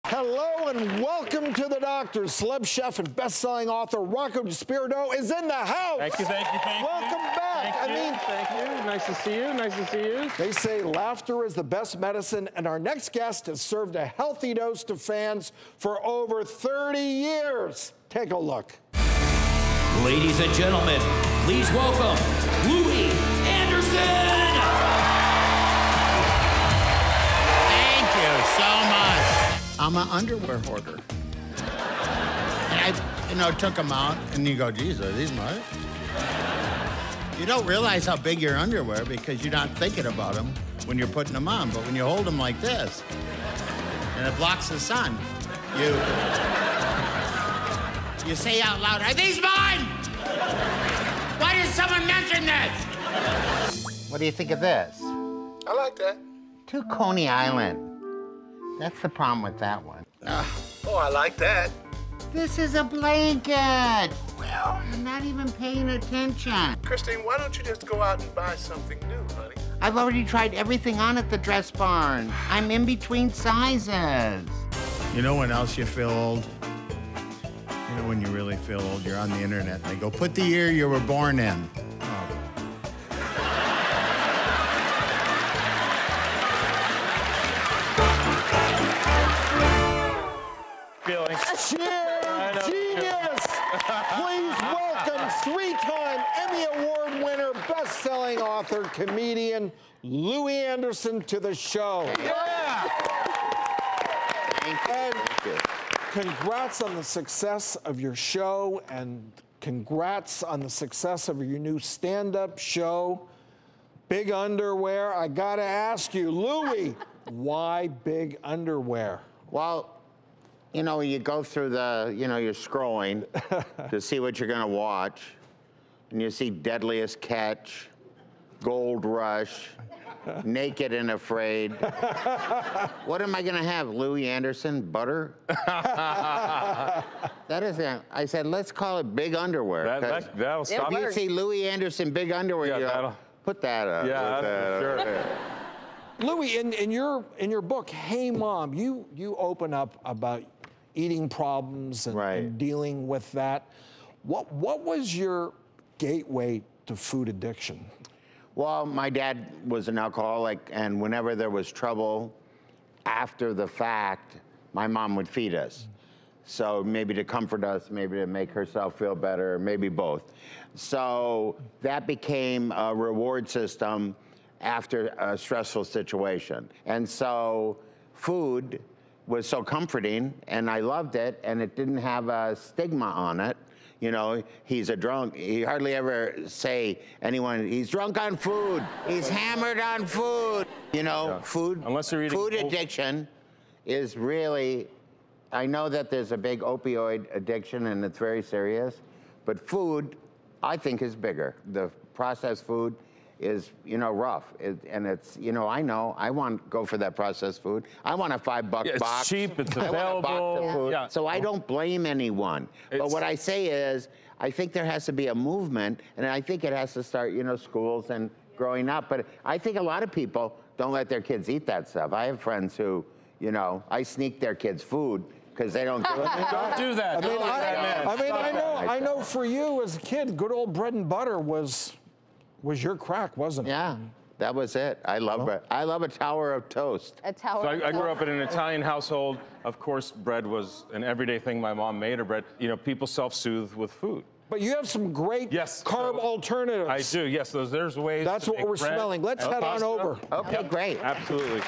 Hello and welcome to the Doctor. Celeb chef and best-selling author Rocco DiSpirito is in the house. Thank you, thank you, thank you. Welcome back. Thank you. Nice to see you, nice to see you. They say laughter is the best medicine, and our next guest has served a healthy dose to fans for over 30 years. Take a look. Ladies and gentlemen, please welcome Louie Anderson. Thank you so much. I'm an underwear hoarder. And I, took them out, and you go, geez, are these mine? You don't realize how big your underwear because you're not thinking about them when you're putting them on. But when you hold them like this, and it blocks the sun, you say out loud, are these mine? Why did someone mention this? What do you think of this? I like that. To Coney Island. That's the problem with that one. Oh, I like that. This is a blanket. Well, I'm not even paying attention. Christine, why don't you just go out and buy something new, honey? I've already tried everything on at the dress barn. I'm in between sizes. You know when else you feel old? You know when you really feel old, you're on the internet and they go, put the year you were born in. Cheers, genius! Please welcome three-time Emmy Award winner, best-selling author, comedian, Louie Anderson to the show. Yeah! Thank you. And congrats on the success of your show, and congrats on the success of your new stand-up show, Big Underwear. I gotta ask you, Louie, why big underwear? Well, you know, you go through the, you're scrolling to see what you're gonna watch, and you see Deadliest Catch, Gold Rush, Naked and Afraid. What am I gonna have, Louie Anderson, butter? That is it. I said, let's call it Big Underwear. That'll stop If you it. see Louie Anderson, Big Underwear, Yeah, you that'll... go, put that up. Yeah, that's for sure. Louie, in your book, Hey Mom, you open up about eating problems and dealing with that. What was your gateway to food addiction? Well, my dad was an alcoholic, and whenever there was trouble after the fact, my mom would feed us. So maybe to comfort us, maybe to make herself feel better, maybe both. So that became a reward system after a stressful situation. And so food was so comforting, and I loved it, and it didn't have a stigma on it. You know, he's a drunk. He hardly ever say anyone, he's drunk on food, he's hammered on food. You know, food, unless you're eating food addiction is really, I know that there's a big opioid addiction and it's very serious, but food, I think, is bigger. The processed food is, rough. And it's, I know, I want to go for that processed food. I want a $5 box. It's cheap, it's available. I want a box of food. Yeah. So I don't blame anyone. But what I say is, I think there has to be a movement, and I think it has to start, schools and growing up. But I think a lot of people don't let their kids eat that stuff. I have friends who, I sneak their kids food because they don't do it. Don't do that. I know for you as a kid, good old bread and butter was your crack, wasn't it? Yeah, that was it. I love bread. I love a tower of toast. A tower. So I grew up in an Italian household. Of course, bread was an everyday thing. My mom made her bread. People self-soothe with food. But you have some great carb alternatives. I do, yes. There's ways. That's what we're smelling. Let's head on over. Okay, great. Absolutely.